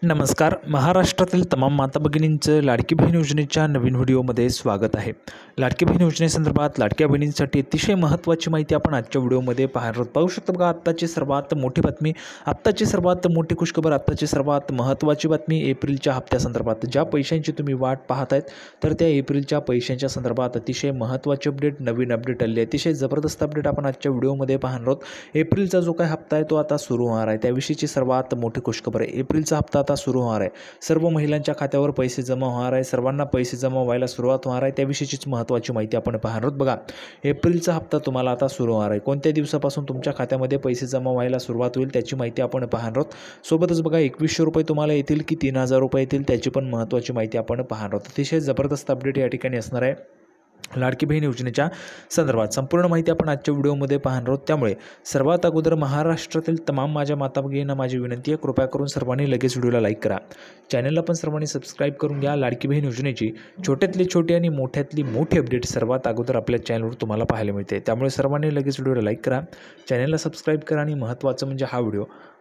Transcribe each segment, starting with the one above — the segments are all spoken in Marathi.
नमस्कार. महाराष्ट्रातील तमाम माता भगिनींचं लाडकी बहीण योजनेच्या नवीन व्हिडिओमध्ये स्वागत आहे. लाडकी बहीण योजनेसंदर्भात लाडक्या बहिणींसाठी अतिशय महत्त्वाची माहिती आपण आजच्या व्हिडिओमध्ये पाहू शकतो. बघा, आत्ताची सर्वात मोठी बातमी, आत्ताची सर्वात मोठी खुशखबर, आत्ताची सर्वात महत्त्वाची बातमी एप्रिलच्या हप्त्यासंदर्भात. ज्या पैशांची तुम्ही वाट पाहत आहेत तर त्या एप्रिलच्या पैशांच्या संदर्भात अतिशय महत्त्वाची अपडेट, नवीन अपडेट आली आहे. अतिशय जबरदस्त अपडेट आपण आजच्या व्हिडिओमध्ये पाहणार आहोत. एप्रिलचा जो काय हप्ता आहे तो आता सुरू होणार आहे, त्याविषयीची सर्वात मोठी खुशखबर आहे. एप्रिलचा हप्ता आता सुरू होणार आहे. सर्व महिलांच्या खात्यावर पैसे जमा होणार आहे. सर्वांना पैसे जमा व्हायला सुरुवात होणार आहे. त्याविषयीचीच महत्त्वाची माहिती आपण पाहणार आहोत. बघा, एप्रिलचा हप्ता तुम्हाला आता सुरू होणार आहे. कोणत्या दिवसापासून तुमच्या खात्यामध्ये पैसे जमा व्हायला सुरुवात होईल त्याची माहिती आपण पाहणार आहोत. सोबतच बघा, 2100 रुपये तुम्हाला येतील की 3000 रुपये येतील त्याची पण महत्त्वाची माहिती आपण पाहणार आहोत. अतिशय जबरदस्त अपडेट या ठिकाणी असणार आहे लाडकी बहीण योजनेच्या संदर्भात. संपूर्ण माहिती आपण आजच्या व्हिडिओमध्ये पाहणार आहोत. त्यामुळे सर्वात अगोदर महाराष्ट्रातील तमाम माझ्या माता भगिनींना माझी विनंती आहे, कृपया करून सर्वांनी लगेच व्हिडिओला लाईक करा. चॅनलला पण सर्वांनी सबस्क्राईब करून घ्या. लाडकी बहीण योजनेची छोट्यातली छोटी आणि मोठ्यातली मोठी अपडेट सर्वात अगोदर आपल्या चॅनलवर तुम्हाला पाहायला मिळते. त्यामुळे सर्वांनी लगेच व्हिडिओला लाईक करा, चॅनलला सबस्क्राईब करा आणि महत्त्वाचं म्हणजे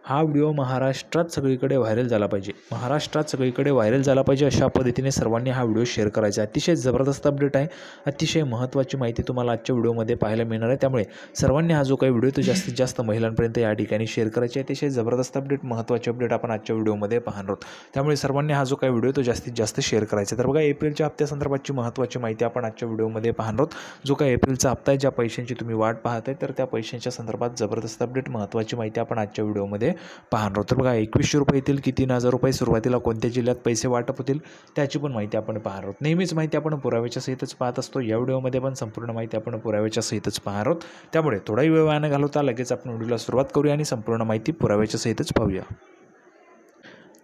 हा व्हिडिओ महाराष्ट्रात सगळीकडे व्हायरल झाला पाहिजे. महाराष्ट्रात सगळीकडे व्हायरल झाला पाहिजे अशा पद्धतीने सर्वांनी हा व्हिडिओ शेअर करायचा आहे. अतिशय जबरदस्त अपडेट आहे, अतिशय महत्त्वाची माहिती तुम्हाला आजच्या व्हिडिओमध्ये पाहायला मिळणार आहे. त्यामुळे सर्वांनी हा जो काही व्हिडिओ तो जास्तीत जास्त महिलांपर्यंत या ठिकाणी शेअर करायची आहे. अतिशय जबरदस्त अपडेट, महत्त्वाची अपडेट आपण आजच्या व्हिडिओमध्ये पाहणार आहोत. त्यामुळे सर्वांनी हा जो काही व्हिडिओ तो जास्तीत जास्त शेअर करायचा. तर बघा, एप्रिलच्या हप्त्यासंदर्भातची महत्त्वाची माहिती आपण आजच्या व्हिडिओमध्ये पाहणार आहोत. जो काही एप्रिलचा हप्ता आहे, ज्या पैशांची तुम्ही वाट पाहत आहे तर त्या पैशांच्या संदर्भात जबरदस्त अपडेट, महत्त्वाची माहिती आपण आजच्या व्हिडिओमध्ये पाहणार आहोत. तर बघा, 2100 रुपये येतील की 3000 रुपये, सुरुवातीला कोणत्या जिल्ह्यात पैसे वाटप होतील त्याची पण माहिती आपण पाहणार आहोत. नेहमीच माहिती आपण पुराव्याच्या सहितच पाहत असतो. या व्हिडिओमध्ये पण संपूर्ण माहिती आपण पुराव्याच्या सहितच पाहणार आहोत. त्यामुळे थोडाही वेळ वाया न घालवता लगेच आपण व्हिडिओला सुरुवात करूया आणि संपूर्ण माहिती पुराव्याच्या सहितच पाहूया.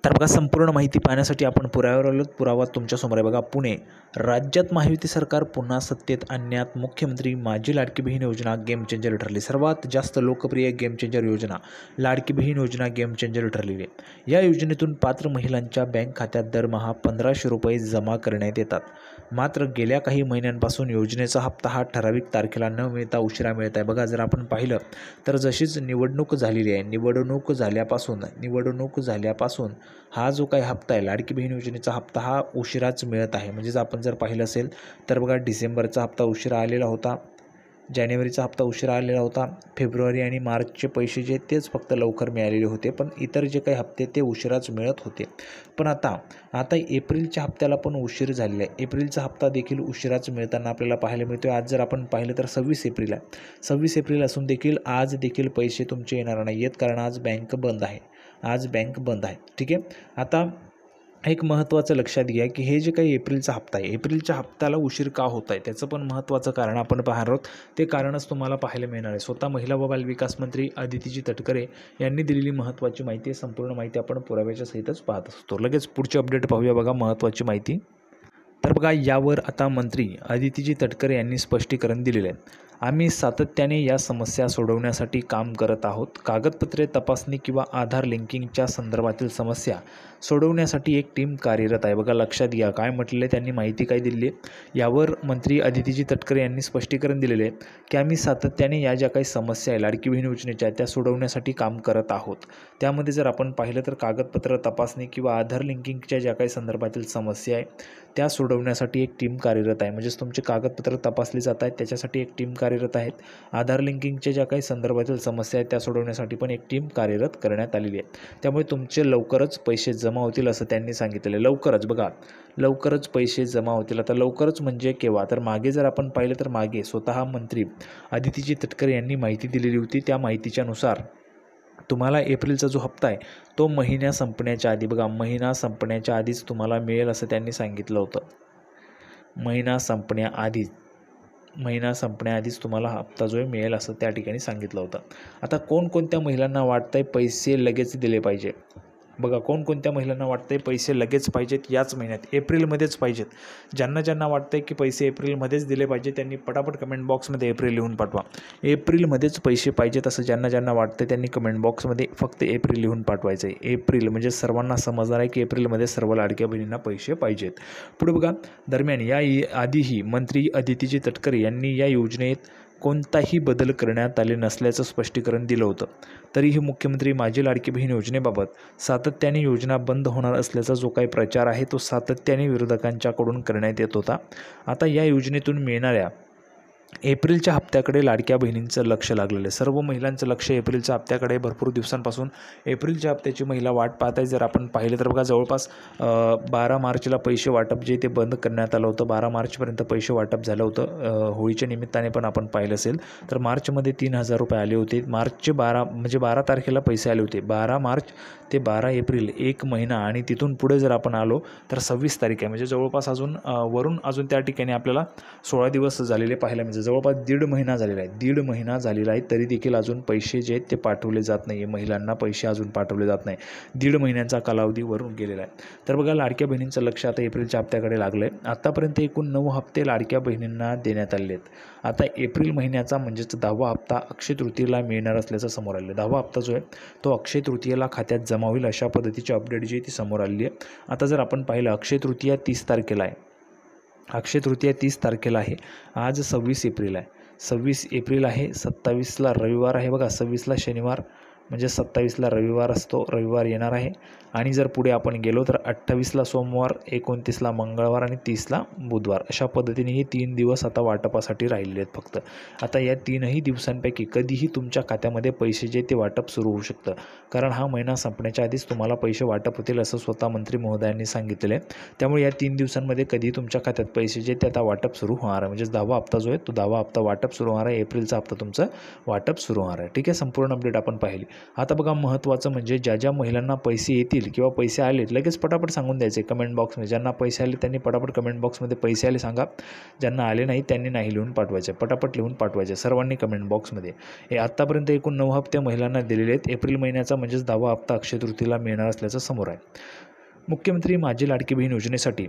तर बघा, संपूर्ण माहिती पाहण्यासाठी आपण पुराव्यावर आलो. पुरावा तुमच्यासमोर आहे. बघा, पुणे राज्यात महायुती सरकार पुन्हा सत्तेत आणण्यात मुख्यमंत्री माझी लाडकी बहीण योजना गेम चेंजर ठरली. सर्वात जास्त लोकप्रिय गेम चेंजर योजना लाडकी बहीण योजना गेम चेंजर ठरलेली आहे. या योजनेतून पात्र महिलांच्या बँक खात्यात दरमहा 1500 रुपये जमा करण्यात येतात. मात्र गेल्या काही महिन्यांपासून योजनेचा हप्ता हा ठराविक तारखेला न मिळता उशिरा मिळत आहे. बघा, जर आपण पाहिलं तर जशीच निवडणूक झालेली आहे, निवडणूक झाल्यापासून हा जो काही हप्ता आहे, लाडकी बहीण योजनेचा हप्ता हा उशिराच मिळत आहे. म्हणजेच आपण जर पाहिलं असेल तर बघा, डिसेंबरचा हप्ता उशिरा आलेला होता, जानेवारीचा हप्ता उशिरा आलेला होता, फेब्रुवारी आणि मार्चचे पैसे जे तेच फक्त लवकर मिळालेले होते, पण इतर जे काही हप्ते ते उशिराच मिळत होते. पण आता एप्रिलच्या हप्त्याला पण उशीर झालेला आहे. एप्रिलचा हप्ता देखील उशिराच मिळताना आपल्याला पाहायला मिळतो. आज जर आपण पाहिलं तर 26 एप्रिल आहे. 26 एप्रिल असून देखील आज देखील पैसे तुमचे येणार नाही आहेत, कारण आज बँक बंद आहे. ठीक आहे. आता एक महत्त्वाचं लक्षात घ्या की हे जे काही एप्रिलचा हप्ता आहे, एप्रिलच्या हप्त्याला उशीर का होत आहे त्याचं पण महत्त्वाचं कारण आपण पाहणार आहोत. ते कारणच तुम्हाला पाहायला मिळणार आहे. स्वतः महिला व बालविकास मंत्री अदितीजी तटकरे यांनी दिलेली महत्त्वाची माहिती आहे. संपूर्ण माहिती आपण पुराव्याच्या सहितच पाहत असतो. लगेच पुढची अपडेट पाहूया. बघा, महत्त्वाची माहिती. तर बघा, यावर आता मंत्री अदितीजी तटकरे यांनी स्पष्टीकरण दिलेलं आहे. आम्ही सातत्याने या समस्या सोडवण्यासाठी काम करत आहोत. कागदपत्रे तपासणी किंवा आधार लिंकिंगच्या संदर्भातील समस्या सोडवण्यासाठी एक टीम कार्यरत आहे. बघा, लक्षात घ्या काय म्हटलेलं आहे, त्यांनी माहिती काय दिली आहे. यावर मंत्री अदितीजी तटकरे यांनी स्पष्टीकरण दिलेले आहे की आम्ही सातत्याने या ज्या काही समस्या आहे लाडकी बहीण योजनेच्या त्या सोडवण्यासाठी काम करत आहोत. त्यामध्ये जर आपण पाहिलं तर कागदपत्र तपासणी किंवा आधार लिंकिंगच्या ज्या काही संदर्भातील समस्या आहे त्या सोडवण्यासाठी एक टीम कार्यरत आहे. म्हणजेच तुमचे कागदपत्र तपासली जात आहेत त्याच्यासाठी एक टीम कार्यरत आहेत. आधार लिंकिंगच्या ज्या काही संदर्भातील समस्या आहेत त्या सोडवण्यासाठी पण एक टीम कार्यरत करण्यात आलेली आहे. त्यामुळे तुमचे लवकरच पैसे जमा होतील असं त्यांनी सांगितलेलं आहे. लवकरच, बघा, लवकरच पैसे जमा होतील. आता लवकरच म्हणजे केव्हा, तर मागे जर आपण पाहिलं तर मागे स्वतः मंत्री अदितीजी तटकरे यांनी माहिती दिलेली होती. त्या माहितीच्यानुसार तुम्हाला एप्रिलचा जो हप्ता आहे तो महिना संपण्याच्या आधी, बघा, महिना संपण्याच्या आधीच तुम्हाला मिळेल असं त्यांनी सांगितलं होतं. महिना संपण्याआधीच तुम्हाला हप्ता जो आहे मिळेल असं त्या ठिकाणी सांगितलं होतं. आता कोणकोणत्या महिलांना वाटतंय पैसे लगेच दिले पाहिजे? बघा, कोणकोणत्या महिलांना वाटतंय पैसे लगेच पाहिजेत, याच महिन्यात एप्रिलमध्येच पाहिजेत. ज्यांना वाटतंय की पैसे एप्रिलमध्येच दिले पाहिजे त्यांनी पटापट कमेंट बॉक्समध्ये एप्रिल लिहून पाठवा. एप्रिलमध्येच पैसे पाहिजेत असं ज्यांना वाटतं त्यांनी कमेंट बॉक्समध्ये फक्त एप्रिल लिहून पाठवायचं आहे. एप्रिल म्हणजे सर्वांना समजणार आहे की एप्रिलमध्ये सर्व लाडक्या बहिणींना पैसे पाहिजेत. पुढे बघा, दरम्यान या आधीही मंत्री अदितीजी तटकरे यांनी या योजनेत कोणताही बदल करण्यात आले नसल्याचं स्पष्टीकरण दिलं होतं. तरीही मुख्यमंत्री माझी लाडकी बहीण योजनेबाबत सातत्याने योजना बंद होणार असल्याचा जो काही प्रचार आहे तो सातत्याने विरोधकांच्याकडून करण्यात येत होता. आता या योजनेतून मिळणाऱ्या एप्रिलच्या हप्त्याकडे लाडक्या बहिणींचं लक्ष लागलेलं आहे. सर्व महिलांचं लक्ष एप्रिलच्या हप्त्याकडे. भरपूर दिवसांपासून एप्रिलच्या हप्त्याची महिला वाट पाहत आहे. जर आपण पाहिलं तर बघा, जवळपास 12 मार्चला पैसे वाटप जे ते बंद करण्यात आलं होतं. 12 मार्चपर्यंत पैसे वाटप झालं होतं. होळीच्या निमित्ताने पण आपण पाहिलं असेल तर मार्चमध्ये 3,000 रुपये आले होते. मार्चचे 12 तारखेला पैसे आले होते. 12 मार्च ते 12 एप्रिल 1 महिना आणि तिथून पुढे जर आपण आलो तर 26 तारीख आहे. म्हणजे जवळपास अजून त्या ठिकाणी आपल्याला 16 दिवस झालेले पाहायला मिळते. जवळपास दीड महिना झालेला आहे. तरी देखील अजून पैसे जे आहेत ते पाठवले जात नाही. महिलांना पैसे अजून पाठवले जात नाही. दीड महिन्यांचा कालावधी वरून गेलेला आहे. तर बघा, लाडक्या बहिणींचं लक्ष आता एप्रिलच्या हप्त्याकडे लागलं आहे. आतापर्यंत एकूण 9 हप्ते लाडक्या बहिणींना देण्यात आले आहेत. आता एप्रिल महिन्याचा म्हणजेच 10वा हप्ता अक्षय तृतीयेला मिळणार असल्याचं समोर आलं आहे. 10वा हप्ता जो आहे तो अक्षय तृतीयेला खात्यात जमा होईल अशा पद्धतीची अपडेट जी आहे ती समोर आलेली आहे. आता जर आपण पाहिलं, अक्षय तृतीया 30 तारखेला आहे. अक्षय तृतीया 30 तारखेला आहे. आज 26 एप्रिल आहे. 26 एप्रिल आहे. 27ला रविवार आहे बघा. 26ला शनिवार म्हणजे 27ला रविवार असतो. रविवार येणार आहे. आणि जर पुढे आपण गेलो तर 28ला सोमवार, 29ला मंगळवार आणि 30ला बुधवार अशा पद्धतीने हे 3 दिवस आता वाटपासाठी राहिलेले आहेत फक्त. आता या 3ही दिवसांपैकी कधीही तुमच्या खात्यामध्ये पैसे जे ते वाटप सुरू होऊ शकतं. कारण हा महिना संपण्याच्या आधीच तुम्हाला पैसे वाटप होतील असं स्वतः मंत्री महोदयांनी सांगितलेलं आहे. त्यामुळे या 3 दिवसांमध्ये कधीही तुमच्या खात्यात पैसे जे ते आता वाटप सुरू होणार आहे. म्हणजे 10वा हप्ता जो आहे तो 10वा हप्ता वाटप सुरू होणार आहे. एप्रिलचा हप्ता तुमचं वाटप सुरू होणार आहे. ठीक आहे, संपूर्ण अपडेट आपण पाहिली. आता बघा, महत्त्वाचं म्हणजे ज्या महिलांना पैसे येतील किंवा पैसे आलेत लगेच पटापट सांगून द्यायचे कमेंट बॉक्समध्ये. ज्यांना पैसे आले त्यांनी पटापट कमेंट बॉक्समध्ये पैसे आले सांगा. ज्यांना आले नाही त्यांनी नाही लिहून पाठवायचे. पटापट लिहून पाठवायचे सर्वांनी कमेंट बॉक्समध्ये. हे आत्तापर्यंत एकूण 9 हप्ते महिलांना दिलेले आहेत. एप्रिल महिन्याचा म्हणजेच 10वा हप्ता अक्षय तृतीयेला मिळणार असल्याचं समोर आहे. मुख्यमंत्री माझी लाडकी बहीण योजनेसाठी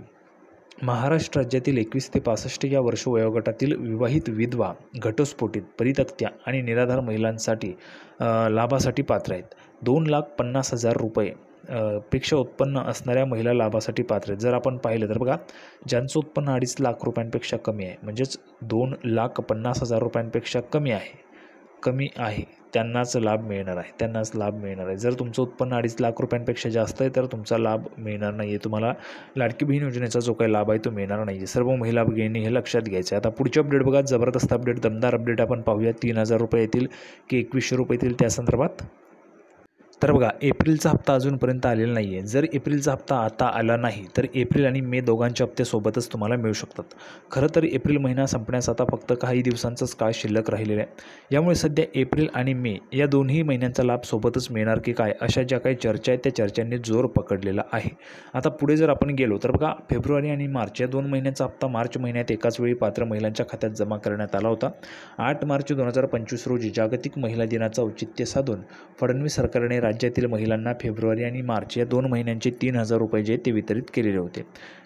महाराष्ट्र राज्यातील 21 ते 65 या वर्ष वयोगटातील विवाहित विधवा, घटस्फोटित, परित्यक्त्या आणि निराधार महिलांसाठी लाभासाठी पात्र आहेत. 2,50,000 रुपये पेक्षा उत्पन्न असणाऱ्या महिला लाभासाठी पात्र आहेत. जर आपण पाहिलं तर बघा, ज्यांचं उत्पन्न 2.5 लाख रुपयांपेक्षा कमी आहे म्हणजेच 2,50,000 रुपयांपेक्षा कमी आहे त्यांनाच लाभ मिळणार आहे. जर तुमचं उत्पन्न 2.5 लाख रुपयांपेक्षा जास्त आहे तर तुमचा लाभ मिळणार नाही आहे. तुम्हाला लाडकी बहीण योजनेचा जो काही लाभ आहे तो मिळणार नाही आहे. सर्व महिला भगिनींनी हे लक्षात घ्यायचं आहे. आता पुढची अपडेट बघा, जबरदस्त अपडेट, दमदार अपडेट आपण पाहूया. 3,000 रुपये येतील की 2100 रुपये येतील त्या संदर्भात. तर बघा, एप्रिलचा हप्ता अजूनपर्यंत आलेला नाही आहे. जर एप्रिलचा हप्ता आता आला नाही तर एप्रिल आणि मे दोघांचे हप्ते सोबतच तुम्हाला मिळू शकतात. खरं तर एप्रिल महिना संपण्यास आता फक्त काही दिवसांचाच काळ शिल्लक राहिलेला आहे. यामुळे सध्या एप्रिल आणि मे या दोन्ही महिन्यांचा लाभ सोबतच मिळणार की काय अशा ज्या काही चर्चा आहेत त्या चर्चांनी जोर पकडलेला आहे. आता पुढे जर आपण गेलो तर बघा, फेब्रुवारी आणि मार्च या 2 महिन्यांचा हप्ता मार्च महिन्यात एकाच वेळी पात्र महिलांच्या खात्यात जमा करण्यात आला होता. 8 मार्च 2025 रोजी जागतिक महिला दिनाचं औचित्य साधून फडणवीस सरकारने राज्यातील महिलांना फेब्रुवारी आणि मार्च या 2 महिन्यांचे 3,000 रुपये जे ते वितरित केलेले होते.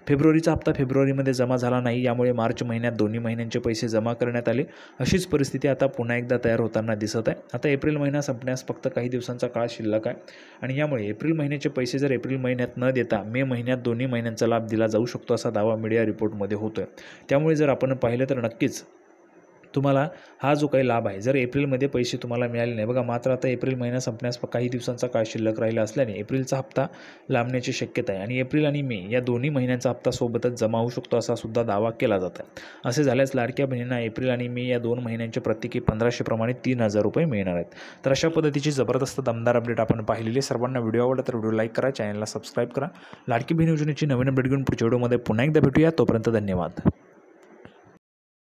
फेब्रुवारीचा हप्ता फेब्रुवारीमध्ये जमा झाला नाही. यामुळे मार्च महिन्यात दोन्ही महिन्यांचे पैसे जमा करण्यात आले. अशीच परिस्थिती आता पुन्हा एकदा तयार होताना दिसत आहे. आता एप्रिल महिना संपण्यास फक्त काही दिवसांचा काळ शिल्लक आहे आणि यामुळे एप्रिल महिन्याचे पैसे जर एप्रिल महिन्यात न देता मे महिन्यात दोन्ही महिन्यांचा लाभ दिला जाऊ शकतो असा दावा मीडिया रिपोर्टमध्ये होतोय. त्यामुळे जर आपण पाहिलं तर नक्कीच तुम्हाला हा जो काही लाभ आहे, जर एप्रिलमध्ये पैसे तुम्हाला मिळाले नाही बघा, मात्र आता एप्रिल महिना संपण्यास काही दिवसांचा काळ शिल्लक राहिला असल्याने एप्रिलचा हप्ता लांबण्याची शक्यता आहे आणि एप्रिल आणि मे या दोन्ही महिन्यांचा हप्ता सोबतच जमा होऊ शकतो असा सुद्धा दावा केला जात आहे. असे झाल्यास लाडक्या बहिणींना एप्रिल आणि मे या 2 महिन्यांचे प्रत्येकी 1,500 प्रमाणे 3,000 रुपये मिळणार आहेत. तर अशा पद्धतीची जबरदस्त दमदार अपडेट आपण पाहिलेली. सर्वांना व्हिडिओ आवडला तर व्हिडिओ लाईक करा, चॅनलला सबस्क्राईब करा. लाडकी बहीण योजनेची नवीन अपडेट घेऊन पुढच्या व्हिडिओमध्ये पुन्हा एकदा भेटूया. तोपर्यंत धन्यवाद.